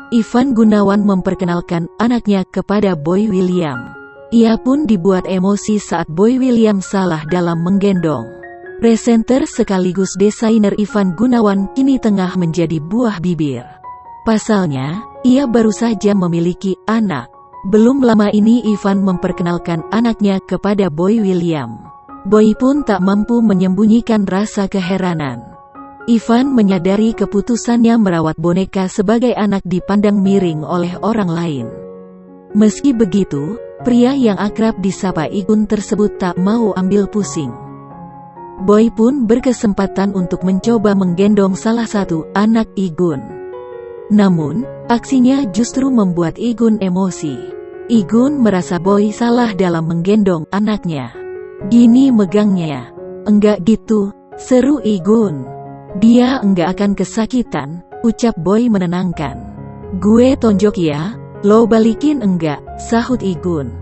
Ivan Gunawan memperkenalkan anaknya kepada Boy William. Ia pun dibuat emosi saat Boy William salah dalam menggendong. Presenter sekaligus desainer Ivan Gunawan kini tengah menjadi buah bibir. Pasalnya, ia baru saja memiliki anak. Belum lama ini Ivan memperkenalkan anaknya kepada Boy William. Boy pun tak mampu menyembunyikan rasa keheranan. Ivan menyadari keputusannya merawat boneka sebagai anak dipandang miring oleh orang lain. Meski begitu, pria yang akrab disapa Igun tersebut tak mau ambil pusing. Boy pun berkesempatan untuk mencoba menggendong salah satu anak Igun. Namun, aksinya justru membuat Igun emosi. Igun merasa Boy salah dalam menggendong anaknya. "Gini megangnya." "Enggak gitu," seru Igun. "Dia enggak akan kesakitan," ucap Boy menenangkan. "Gue tonjok ya, lo balikin enggak?" sahut Igun.